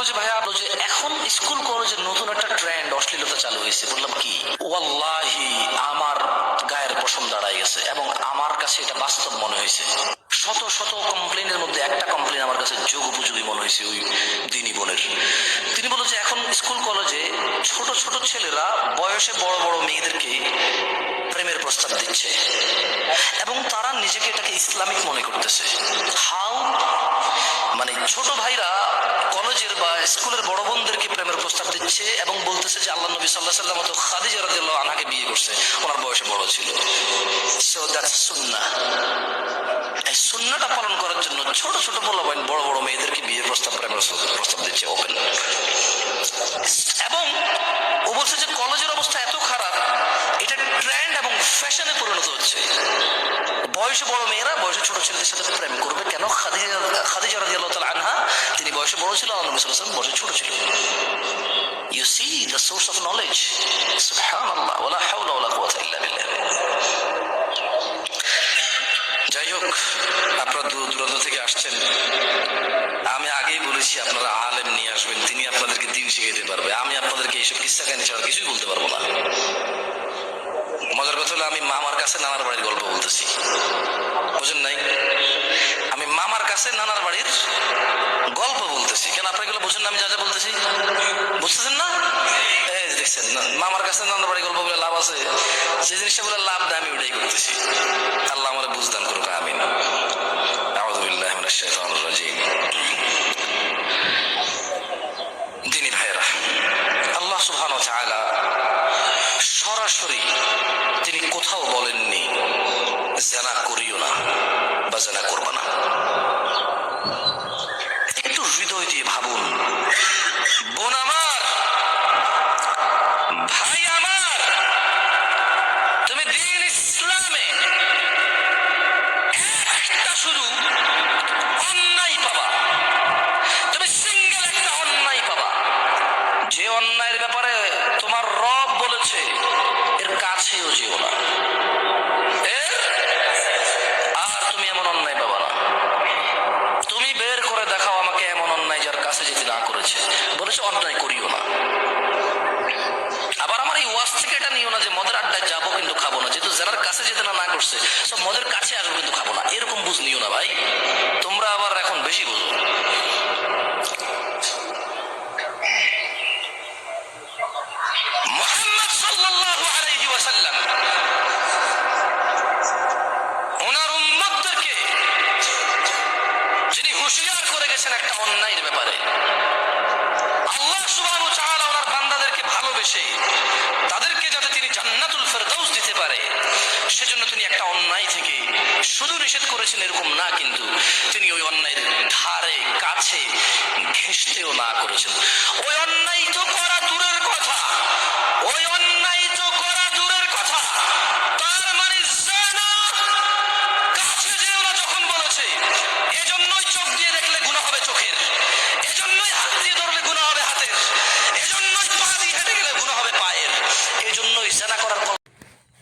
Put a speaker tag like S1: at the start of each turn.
S1: বললো যে ভাইয়া যে এখন স্কুল কলেজের নতুন একটা ট্রেন্ড অশ্লীলতা চালু হয়েছে। বললাম কি? ওয়াল্লাহি আমার গায়ের পশম দাঁড়ায় গেছে এবং আমার কাছে এটা বাস্তব মনে হয়েছে। শত শত কমপ্লেনের মধ্যে একটা কমপ্লেন আমার কাছে যোগ উপযোগী মনে হয়েছে ওই দিনী বোনের। তিনি বলল যে এখন স্কুল কলেজে ছোট ছোট ছেলেরা বয়সে বড় বড় মেয়েদেরকে প্রেমের প্রস্তাব দিচ্ছে এবং তারা নিজেকে এটাকে ইসলামিক মনে করতেছে। হাউ মানে ছোট ভাইরা কলেজের বা স্কুলের বড় বোনদেরকে প্রেমের প্রস্তাব দিচ্ছে এবং বলতেছে যে আল্লাহ নবী সাল্লাল্লাহু আলাইহি ওয়াসাল্লাম তো খাদিজা রাদিয়াল্লাহু আনহাকে বিয়ে করছে, ওনার বয়সে বড় ছিল। সো দ্যাটস সুন্নাহ। এই সুন্নাহটা পালন করার জন্য ছোট ছোট পোলাপাইন বড় বড় মেয়েদেরকে বিয়ে প্রেমের প্রস্তাব দিচ্ছে ওপেন। এবং ও বলছে যে কলেজের অবস্থা এত খারাপ, এটা ট্রেন্ড এবং ফ্যাশনে পরিণত হচ্ছে। বয়সে বড় মেয়েরা বয়সে ছোট ছেলেদের সাথে প্রেম করবে কেন? খাদিজা রাদিয়াল্লাহু তাআলা আনহা তিনি বয়সে বড় ছিল, আল্লাহ নবী সাল্লাল্লাহু আলাইহি ওয়াসাল্লাম বয়সে ছোট ছিল। You see the source of knowledge. Subhanallah, wala hawla wala quwwata illa billah. যাই হোক, আপনারা দূর দূরান্ত থেকে আসছেন, আমি আগেই বলেছি আপনারা আলেম নিয়ে আসবেন, তিনি আপনাদেরকে দিন শিখাইতে পারবে। আমি আপনাদেরকে এইসব কিস্সা কাহিনী ছাড়া কিছুই বলতে পারবো না। মজার কথা হলো আমি মামার কাছে নানার বাড়ির গল্প বলতেছি, বুঝেন নাই? আমি মামার কাছে নানার বাড়ির গল্প বলতেছি। কেন আপনারা এগুলো বুঝেন না? আমি যা যা বলতেছি বুঝতেছেন না? এই দেখছেন, মামার কাছে নানার বাড়ির গল্প বলে লাভ আছে? যে জিনিসটা বলে লাভ দেয় আমি ওটাই করতেছি। আল্লাহ আমার বুঝদান করুক, আমিন। আউযু বিল্লাহি মিনাশ শাইতানির রাজিম। দিনী ভাইরা, আল্লাহ সুবহানাহু ওয়া তাআলা সরাসরি তিনি কোথাও বলেননি জিনা করিও না বা জিনা করবা না। একটু হৃদয় দিয়ে ভাবুন, বোন আমার, ভাই আমার, তুমি দ্বীন ইসলামে একটা শুধু অন্যায় পাবা, তুমি সিঙ্গেল একটা অন্যায় পাবা, যে অন্যায়ের ব্যাপারে তোমার রব বলেছে এর কাছেও যেও না, আর তুমি এমন অন্যায় পাবা না। তুমি বের করে দেখাও আমাকে এমন অন্যায় যার কাছে যেতে না করেছে, বলেছে অন্যায় করিও না। আবার আমার এই ওয়াজ থেকে এটা নিও না যে মদের আড্ডায় যাবো কিন্তু খাবো না, যেহেতু যারা কাছে যেতে না করছে সব মদের কাছে আসবো কিন্তু খাবো না, এরকম বুঝ নিও না ভাই। তোমরা আবার এখন বেশি বুঝো। মুহাম্মদ সাল্লাল্লাহু আলাইহি ওয়াসাল্লাম ওনার উম্মতদেরকে যিনি হুঁশিয়ার করে গেছেন একটা অন্যায়ের ব্যাপারে, আল্লাহ সুবহানাহু ওয়া তাআলা ওনার বান্দাদেরকে ভালোবেসে তাদেরকে যাতে তিনি জান্নাতুল ফেরদাউস দিতে পারে সেজন্য তিনি একটা অন্যায় থেকে শুধু নিষেধ করেছেন এরকম না, কিন্তু তিনি ওই অন্যায়ের ধারে কাছে ঘেঁষতেও না করেছেন। ওই অন্যায়